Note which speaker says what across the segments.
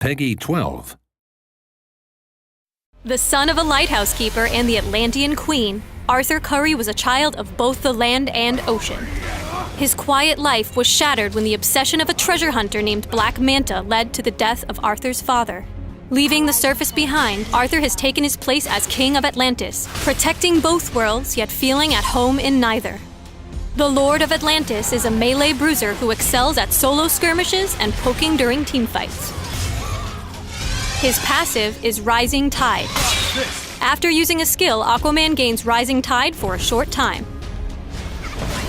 Speaker 1: Peggy 12.
Speaker 2: The son of a lighthouse keeper and the Atlantean queen, Arthur Curry was a child of both the land and ocean. His quiet life was shattered when the obsession of a treasure hunter named Black Manta led to the death of Arthur's father. Leaving the surface behind, Arthur has taken his place as King of Atlantis, protecting both worlds yet feeling at home in neither. The Lord of Atlantis is a melee bruiser who excels at solo skirmishes and poking during teamfights. His passive is Rising Tide. After using a skill, Aquaman gains Rising Tide for a short time.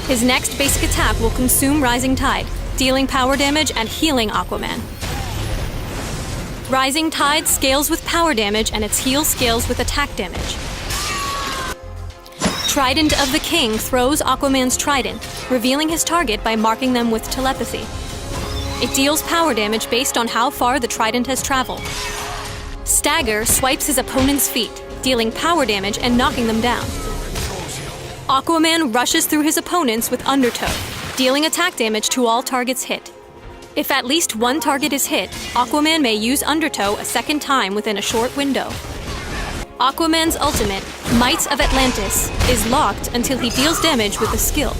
Speaker 2: His next basic attack will consume Rising Tide, dealing power damage and healing Aquaman. Rising Tide scales with power damage and its heal scales with attack damage. Trident of the King throws Aquaman's trident, revealing his target by marking them with telepathy. It deals power damage based on how far the trident has traveled. Stagger swipes his opponent's feet, dealing power damage and knocking them down. Aquaman rushes through his opponents with Undertow, dealing attack damage to all targets hit. If at least one target is hit, Aquaman may use Undertow a second time within a short window. Aquaman's ultimate, Might of Atlantis, is locked until he deals damage with the skill.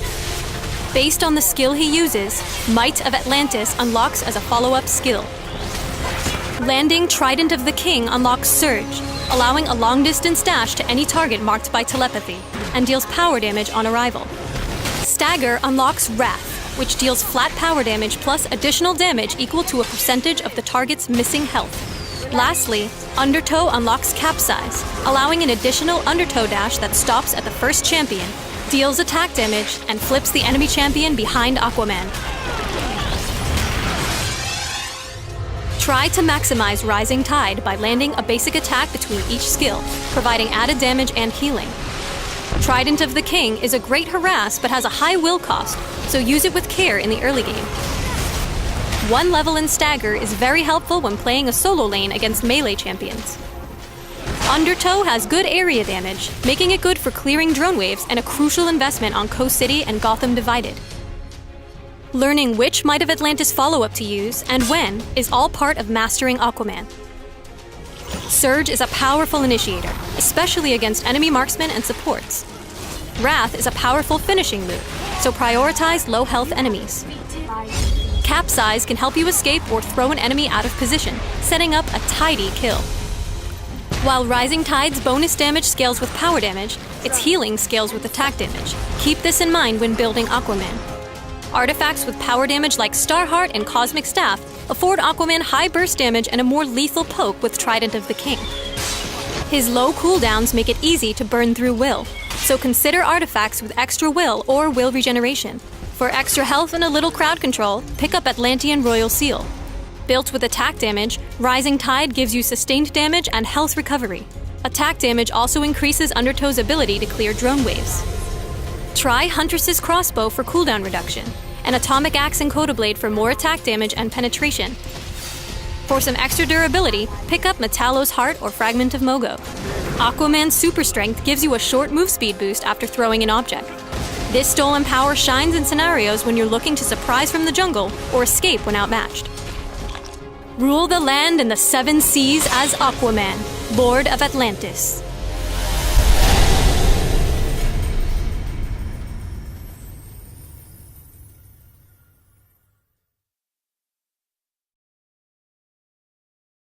Speaker 2: Based on the skill he uses, Might of Atlantis unlocks as a follow-up skill. Landing Trident of the King unlocks Surge, allowing a long-distance dash to any target marked by telepathy, and deals power damage on arrival. Stagger unlocks Wrath, which deals flat power damage plus additional damage equal to a percentage of the target's missing health. Lastly, Undertow unlocks Capsize, allowing an additional Undertow dash that stops at the first champion, deals attack damage, and flips the enemy champion behind Aquaman. Try to maximize Rising Tide by landing a basic attack between each skill, providing added damage and healing. Trident of the King is a great harass but has a high will cost, so use it with care in the early game. One level in Stagger is very helpful when playing a solo lane against melee champions. Undertow has good area damage, making it good for clearing drone waves and a crucial investment on Coast City and Gotham Divided. Learning which Might of Atlantis follow-up to use and when is all part of mastering Aquaman. Surge is a powerful initiator, especially against enemy marksmen and supports. Wrath is a powerful finishing move, so prioritize low-health enemies. Capsize can help you escape or throw an enemy out of position, setting up a tidy kill. While Rising Tide's bonus damage scales with power damage, its healing scales with attack damage. Keep this in mind when building Aquaman. Artifacts with power damage like Starheart and Cosmic Staff afford Aquaman high burst damage and a more lethal poke with Trident of the King. His low cooldowns make it easy to burn through will, so consider artifacts with extra will or will regeneration. For extra health and a little crowd control, pick up Atlantean Royal Seal. Built with attack damage, Rising Tide gives you sustained damage and health recovery. Attack damage also increases Undertow's ability to clear drone waves. Try Huntress's Crossbow for cooldown reduction, and Atomic Axe and Codablade for more attack damage and penetration. For some extra durability, pick up Metallo's Heart or Fragment of Mogo. Aquaman's Super Strength gives you a short move speed boost after throwing an object. This stolen power shines in scenarios when you're looking to surprise from the jungle or escape when outmatched. Rule the land and the seven seas as Aquaman, Lord of Atlantis.